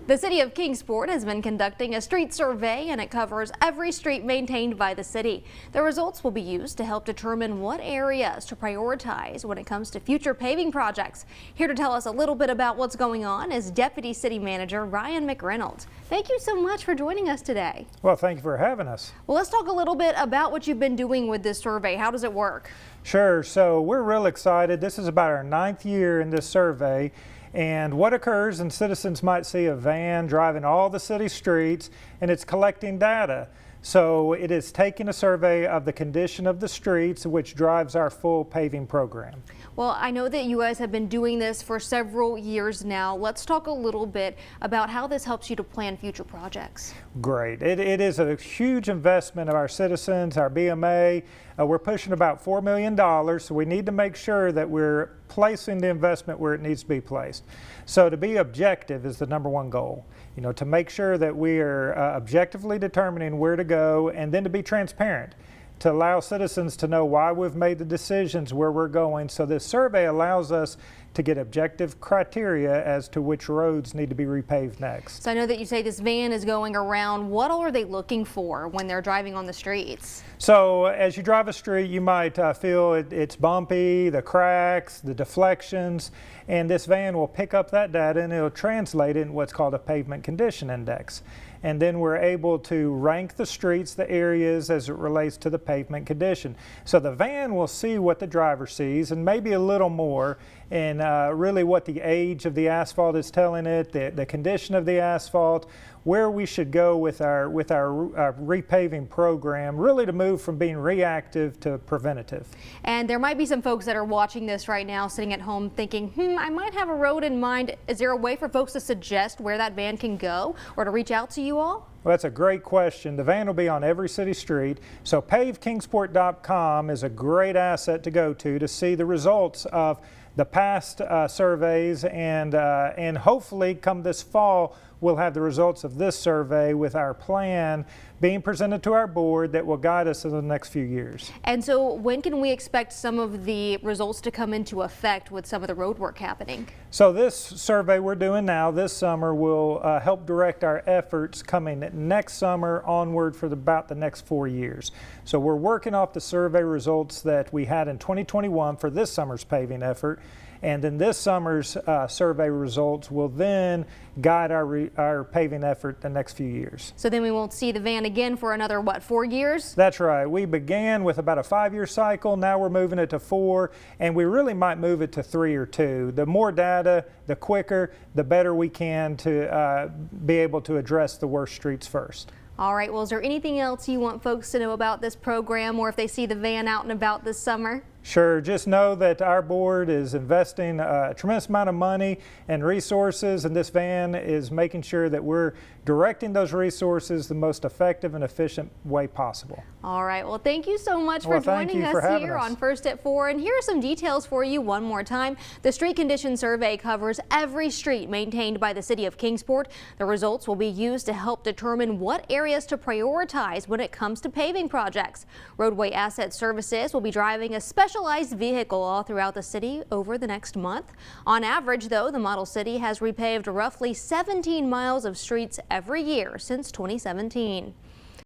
The city of Kingsport has been conducting a street survey, and it covers every street maintained by the city. The results will be used to help determine what areas to prioritize when it comes to future paving projects. Here to tell us a little bit about what's going on is Deputy City Manager Ryan McReynolds. Thank you so much for joining us today. Well, thank you for having us. Well, let's talk a little bit about what you've been doing with this survey. How does it work? Sure. So we're real excited. This is about our 9th year in this survey. And what occurs, and citizens might see a van driving all the city streets, and it's collecting data. So it is taking a survey of the condition of the streets, which drives our full paving program. Well, I know that you guys have been doing this for several years now. Let's talk a little bit about how this helps you to plan future projects. Great. It is a huge investment of our citizens, our BMA. We're pushing about $4 million, so we need to make sure that we're placing the investment where it needs to be placed. So to be objective is the #1 goal. You know, to make sure that we are objectively determining where to go, and then to be transparent, to allow citizens to know why we've made the decisions where we're going. So this survey allows us to get objective criteria as to which roads need to be repaved next. So I know that you say this van is going around. What all are they looking for when they're driving on the streets? So as you drive a street, you might feel it's bumpy, the cracks, the deflections, and this van will pick up that data and it'll translate it in what's called a pavement condition index. And then we're able to rank the streets, the areas as it relates to the pavement condition. So the van will see what the driver sees and maybe a little more, and really what the age of the asphalt is telling it, the condition of the asphalt, where we should go with our repaving program, really to move from being reactive to preventative. And there might be some folks that are watching this right now sitting at home thinking, I might have a road in mind. Is there a way for folks to suggest where that van can go or to reach out to you all? Well, that's a great question. The van will be on every city street. So pavekingsport.com is a great asset to go to see the results of the past surveys, and hopefully come this fall we'll have the results of this survey with our plan being presented to our board that will guide us in the next few years. And so when can we expect some of the results to come into effect with some of the road work happening? So this survey we're doing now this summer will help direct our efforts coming next summer onward for about the next 4 years. So we're working off the survey results that we had in 2021 for this summer's paving effort. And then this summer's survey results will then guide our paving effort the next few years. So then we won't see the van again for another, what, 4 years? That's right. We began with about a 5-year cycle. Now we're moving it to 4, and we really might move it to 3 or 2. The more data, the quicker, the better we can to be able to address the worst streets first. All right. Well, is there anything else you want folks to know about this program, or if they see the van out and about this summer? Sure. Just know that our board is investing a tremendous amount of money and resources, and this van is making sure that we're directing those resources the most effective and efficient way possible. All right. Well, thank you so much for joining us here on First at 4. And here are some details for you one more time. The street condition survey covers every street maintained by the city of Kingsport. The results will be used to help determine what areas to prioritize when it comes to paving projects. Roadway Asset Services will be driving a specialized vehicle all throughout the city over the next month. On average, though, the model city has repaved roughly 17 miles of streets every year since 2017.